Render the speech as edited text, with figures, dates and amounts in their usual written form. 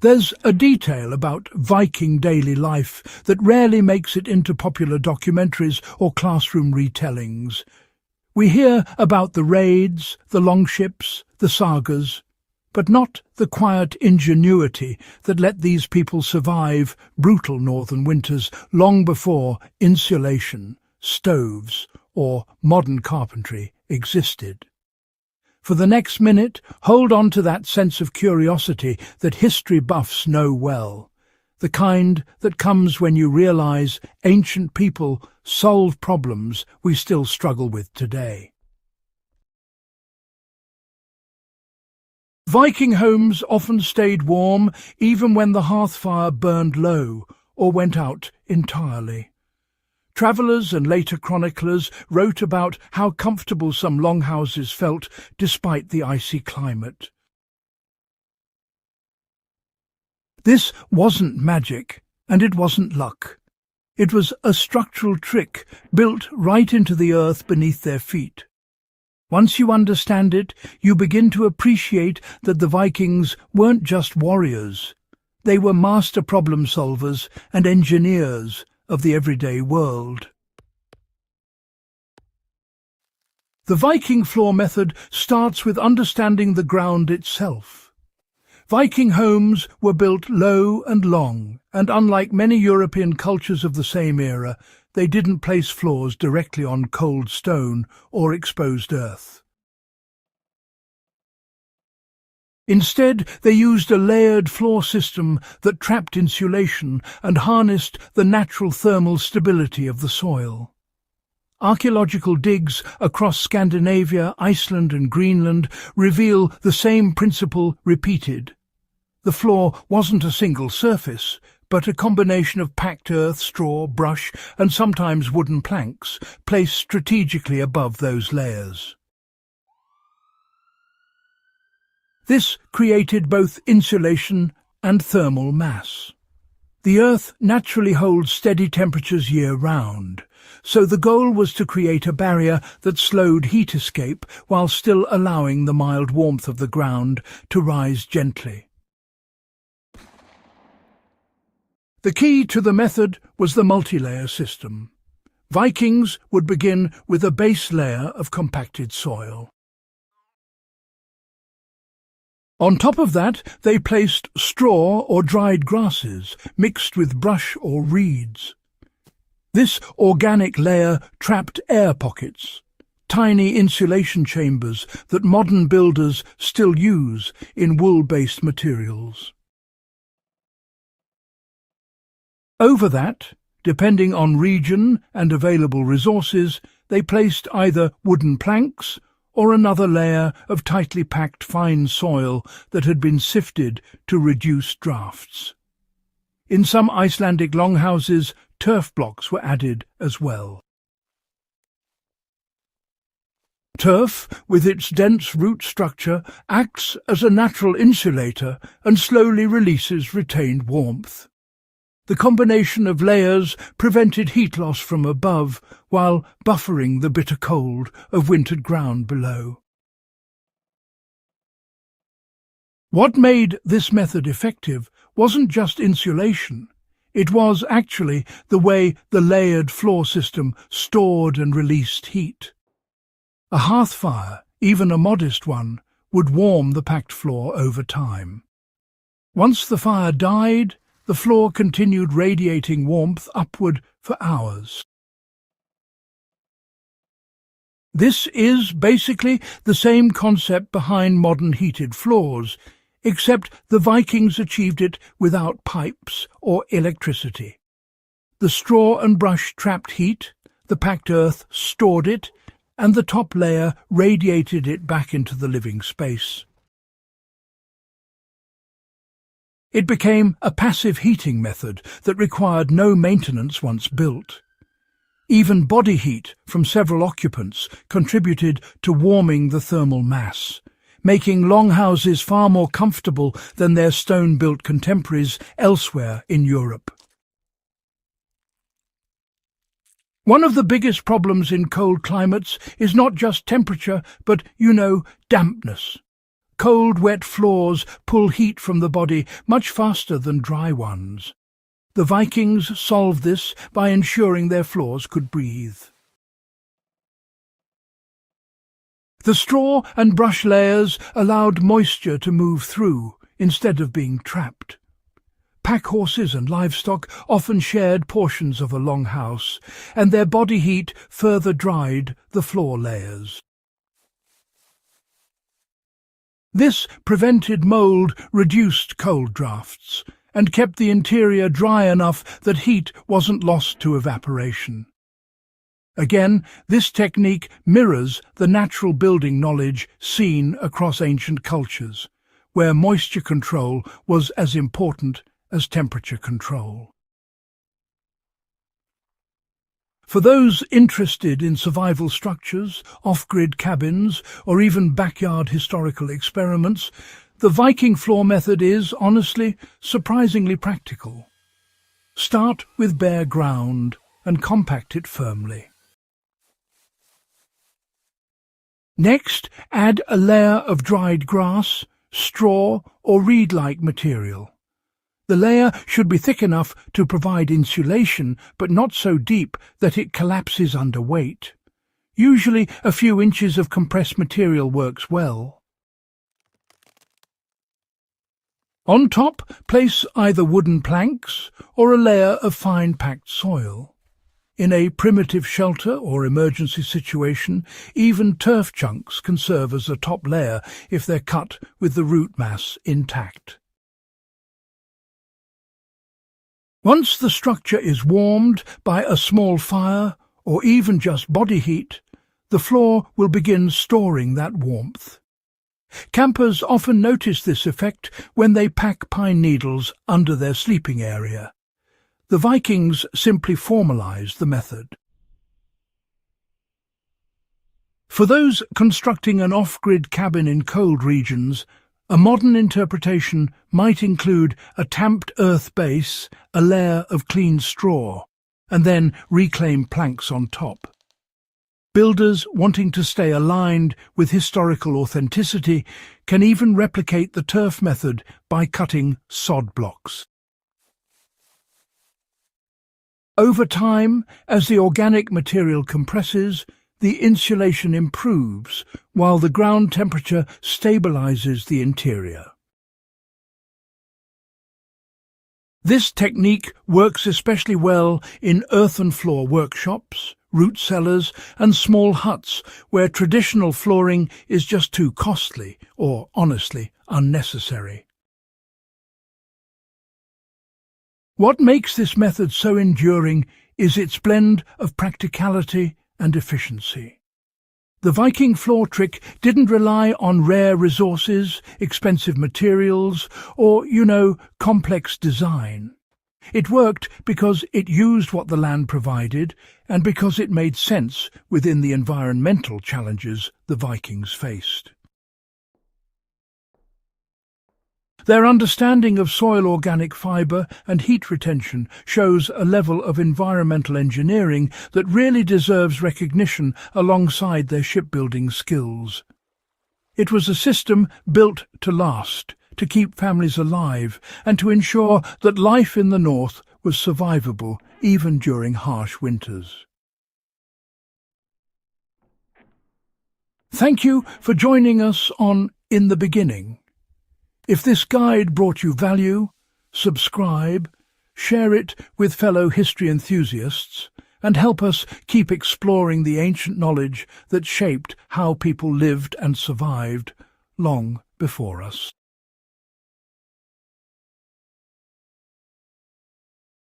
There's a detail about Viking daily life that rarely makes it into popular documentaries or classroom retellings. We hear about the raids, the longships, the sagas, but not the quiet ingenuity that let these people survive brutal northern winters long before insulation, stoves, or modern carpentry existed. For the next minute, hold on to that sense of curiosity that history buffs know well, the kind that comes when you realize ancient people solved problems we still struggle with today. Viking homes often stayed warm even when the hearth fire burned low or went out entirely. Travellers and later chroniclers wrote about how comfortable some longhouses felt despite the icy climate. This wasn't magic, and it wasn't luck. It was a structural trick built right into the earth beneath their feet. Once you understand it, you begin to appreciate that the Vikings weren't just warriors. They were master problem solvers and engineers of the everyday world. The Viking floor method starts with understanding the ground itself. Viking homes were built low and long, and unlike many European cultures of the same era, they didn't place floors directly on cold stone or exposed earth. Instead, they used a layered floor system that trapped insulation and harnessed the natural thermal stability of the soil. Archaeological digs across Scandinavia, Iceland and Greenland reveal the same principle repeated. The floor wasn't a single surface, but a combination of packed earth, straw, brush and sometimes wooden planks placed strategically above those layers. This created both insulation and thermal mass. The Earth naturally holds steady temperatures year-round, so the goal was to create a barrier that slowed heat escape while still allowing the mild warmth of the ground to rise gently. The key to the method was the multi-layer system. Vikings would begin with a base layer of compacted soil. On top of that, they placed straw or dried grasses mixed with brush or reeds. This organic layer trapped air pockets, tiny insulation chambers that modern builders still use in wool-based materials. Over that, depending on region and available resources, they placed either wooden planks or another layer of tightly packed fine soil that had been sifted to reduce drafts. In some Icelandic longhouses, turf blocks were added as well. Turf, with its dense root structure, acts as a natural insulator and slowly releases retained warmth. The combination of layers prevented heat loss from above while buffering the bitter cold of wintered ground below. What made this method effective wasn't just insulation. It was actually the way the layered floor system stored and released heat. A hearth fire, even a modest one, would warm the packed floor over time. Once the fire died, the floor continued radiating warmth upward for hours. This is basically the same concept behind modern heated floors, except the Vikings achieved it without pipes or electricity. The straw and brush trapped heat, the packed earth stored it, and the top layer radiated it back into the living space. It became a passive heating method that required no maintenance once built. Even body heat from several occupants contributed to warming the thermal mass, making longhouses far more comfortable than their stone-built contemporaries elsewhere in Europe. One of the biggest problems in cold climates is not just temperature, but, dampness. Cold, wet floors pull heat from the body much faster than dry ones. The Vikings solved this by ensuring their floors could breathe. The straw and brush layers allowed moisture to move through instead of being trapped. Pack horses and livestock often shared portions of a long house, and their body heat further dried the floor layers. This prevented mould, reduced cold drafts, and kept the interior dry enough that heat wasn't lost to evaporation. Again, this technique mirrors the natural building knowledge seen across ancient cultures, where moisture control was as important as temperature control. For those interested in survival structures, off-grid cabins, or even backyard historical experiments, the Viking floor method is, honestly, surprisingly practical. Start with bare ground and compact it firmly. Next, add a layer of dried grass, straw, or reed-like material. The layer should be thick enough to provide insulation, but not so deep that it collapses under weight. Usually a few inches of compressed material works well. On top, place either wooden planks or a layer of fine packed soil. In a primitive shelter or emergency situation, even turf chunks can serve as a top layer if they're cut with the root mass intact. Once the structure is warmed by a small fire or even just body heat, the floor will begin storing that warmth. Campers often notice this effect when they pack pine needles under their sleeping area. The Vikings simply formalized the method. For those constructing an off-grid cabin in cold regions, a modern interpretation might include a tamped earth base, a layer of clean straw, and then reclaimed planks on top. Builders wanting to stay aligned with historical authenticity can even replicate the turf method by cutting sod blocks. Over time, as the organic material compresses, the insulation improves, while the ground temperature stabilizes the interior. This technique works especially well in earthen floor workshops, root cellars, and small huts where traditional flooring is just too costly or, honestly, unnecessary. What makes this method so enduring is its blend of practicality and efficiency. The Viking floor trick didn't rely on rare resources, expensive materials, or, complex design. It worked because it used what the land provided and because it made sense within the environmental challenges the Vikings faced. Their understanding of soil organic fibre and heat retention shows a level of environmental engineering that really deserves recognition alongside their shipbuilding skills. It was a system built to last, to keep families alive, and to ensure that life in the north was survivable even during harsh winters. Thank you for joining us on In the Beginning. If this guide brought you value, subscribe, share it with fellow history enthusiasts, and help us keep exploring the ancient knowledge that shaped how people lived and survived long before us.